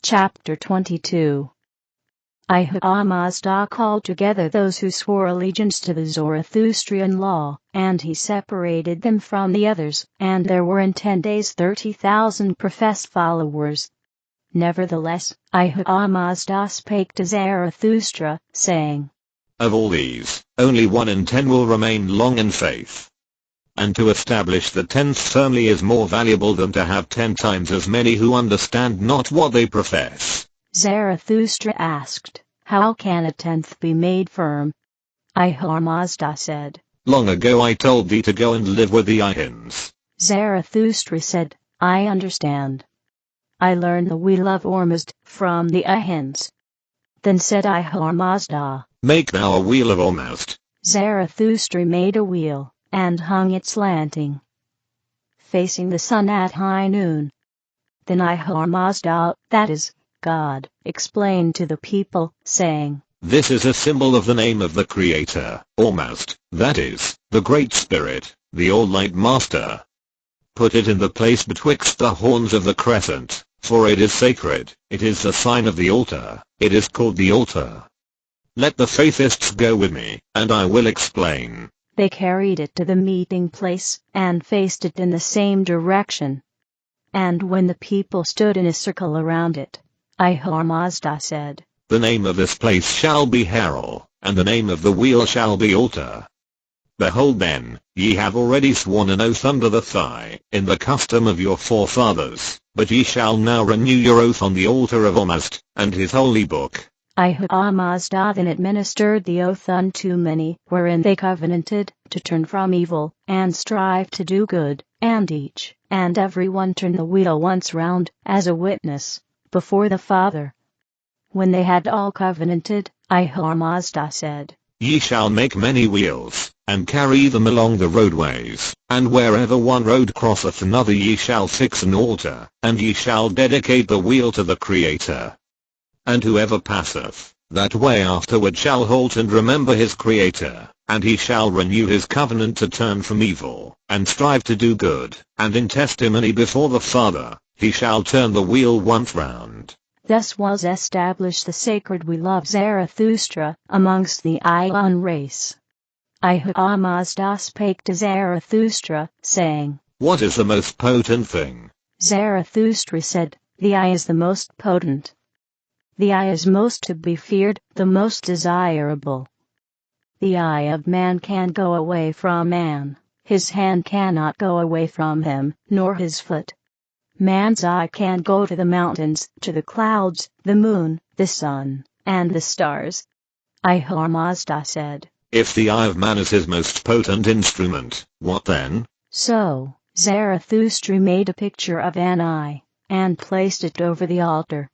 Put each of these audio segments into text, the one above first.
Chapter 22. Mazda called together those who swore allegiance to the Zarathustrian law, and he separated them from the others, and there were in 10 days 30,000 professed followers. Nevertheless, Mazda spake to Zarathustra, saying, Of all these, only 1 in 10 will remain long in faith. And to establish the 10th firmly is more valuable than to have 10 times as many who understand not what they profess. Zarathustra asked, How can a 10th be made firm? Mazda said, Long ago I told thee to go and live with the Ihins. Zarathustra said, I understand. I learned the wheel of Ormuzd from the Ihins. Then said Mazda, Make thou a wheel of Ormuzd. Zarathustra made a wheel, and hung it slanting, facing the sun at high noon. Then Mazda, that is, God, explained to the people, saying, This is a symbol of the name of the Creator, Ormuzd, that is, the Great Spirit, the All-Light Master. Put it in the place betwixt the horns of the crescent, for it is sacred, it is the sign of the altar, it is called the altar. Let the faithists go with me, and I will explain. They carried it to the meeting place, and faced it in the same direction. And when the people stood in a circle around it, Mazda said, The name of this place shall be Harel, and the name of the wheel shall be altar. Behold then, ye have already sworn an oath under the thigh, in the custom of your forefathers, but ye shall now renew your oath on the altar of Ormuzd, and his holy book. Mazda then administered the oath unto many, wherein they covenanted to turn from evil, and strive to do good, and each and every one turned the wheel once round, as a witness, before the Father. When they had all covenanted, Mazda said, Ye shall make many wheels, and carry them along the roadways, and wherever one road crosseth another ye shall fix an altar, and ye shall dedicate the wheel to the Creator. And whoever passeth that way afterward shall halt and remember his Creator, and he shall renew his covenant to turn from evil, and strive to do good, and in testimony before the Father, he shall turn the wheel once round. Thus was established the sacred wheel of Zarathustra amongst the Ion race. Mazda spake to Zarathustra, saying, What is the most potent thing? Zarathustra said, The eye is the most potent. The eye is most to be feared, the most desirable. The eye of man can go away from man, his hand cannot go away from him, nor his foot. Man's eye can go to the mountains, to the clouds, the moon, the sun, and the stars. Mazda said, If the eye of man is his most potent instrument, what then? So, Zarathustra made a picture of an eye, and placed it over the altar.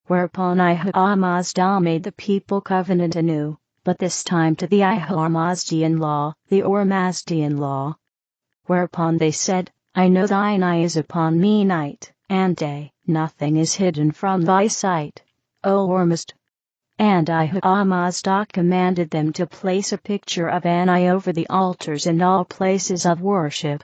Whereupon Mazda made the people covenant anew, but this time to the Mazdian law, the Ormazdian law. Whereupon they said, I know thine eye is upon me night and day, nothing is hidden from thy sight, O Ormuzd. And Mazda commanded them to place a picture of an eye over the altars in all places of worship.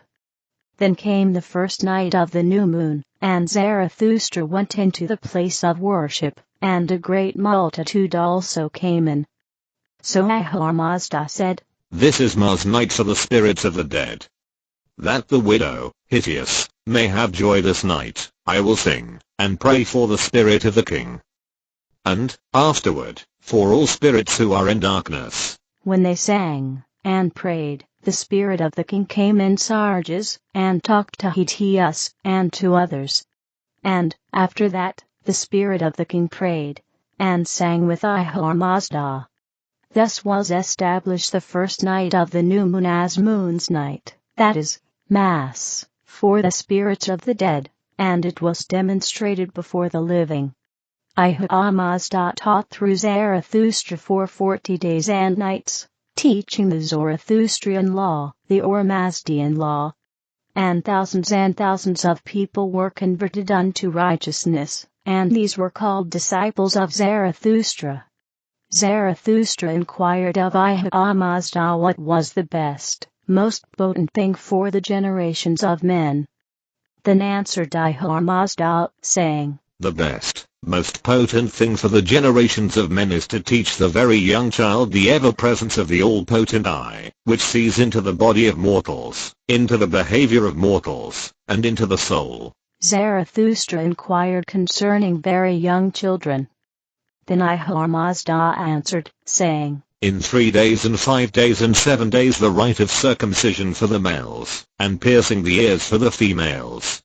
Then came the first night of the new moon, and Zarathustra went into the place of worship, and a great multitude also came in. So Mazda said, This is Mars night for the spirits of the dead. That the widow, Hideous, may have joy this night, I will sing, and pray for the spirit of the king. And, afterward, for all spirits who are in darkness. When they sang and prayed, the spirit of the king came in Sarges, and talked to Hideous and to others. And, after that, the spirit of the king prayed, and sang with Mazda. Thus was established the first night of the new moon as Moon's night, that is, Mass, for the spirits of the dead, and it was demonstrated before the living. Mazda taught through Zarathustra for 40 days and nights, teaching the Zarathustrian law, the Ormazdian law. And thousands of people were converted unto righteousness, and these were called disciples of Zarathustra. Zarathustra inquired of Mazda what was the best, most potent thing for the generations of men. Then answered Mazda, saying, The best, most potent thing for the generations of men is to teach the very young child the ever-presence of the all-potent I, which sees into the body of mortals, into the behavior of mortals, and into the soul. Zarathustra inquired concerning very young children. Then Mazda answered, saying, In 3 days and 5 days and 7 days the rite of circumcision for the males, and piercing the ears for the females.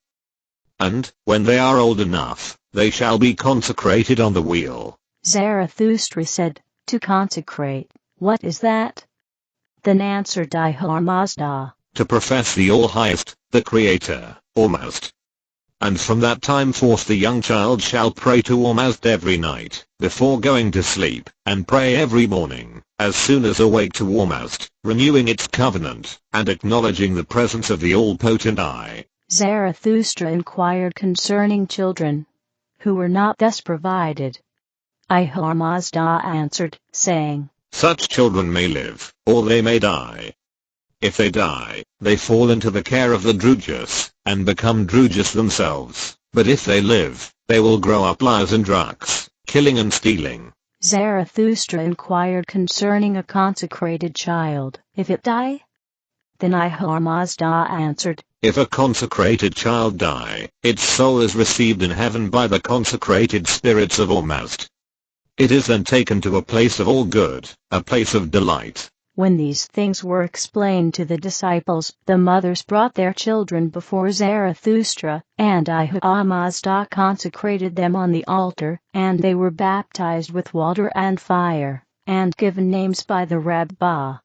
And, when they are old enough, they shall be consecrated on the wheel. Zarathustra said, To consecrate, what is that? Then answered Mazda, To profess the All-Highest, the Creator, almost. And from that time forth the young child shall pray to almost every night, before going to sleep, and pray every morning, as soon as awake to almost, renewing its covenant, and acknowledging the presence of the all-potent I. Zarathustra inquired concerning children, who were not thus provided. Mazda answered, saying, Such children may live, or they may die. If they die, they fall into the care of the Drujas, and become Drujas themselves, but if they live, they will grow up liars and drunks, killing and stealing. Zarathustra inquired concerning a consecrated child, if it die? Then Mazda answered, If a consecrated child die, its soul is received in heaven by the consecrated spirits of Almost. It is then taken to a place of all good, a place of delight. When these things were explained to the disciples, the mothers brought their children before Zarathustra, and Mazda consecrated them on the altar, and they were baptized with water and fire, and given names by the Rabbah.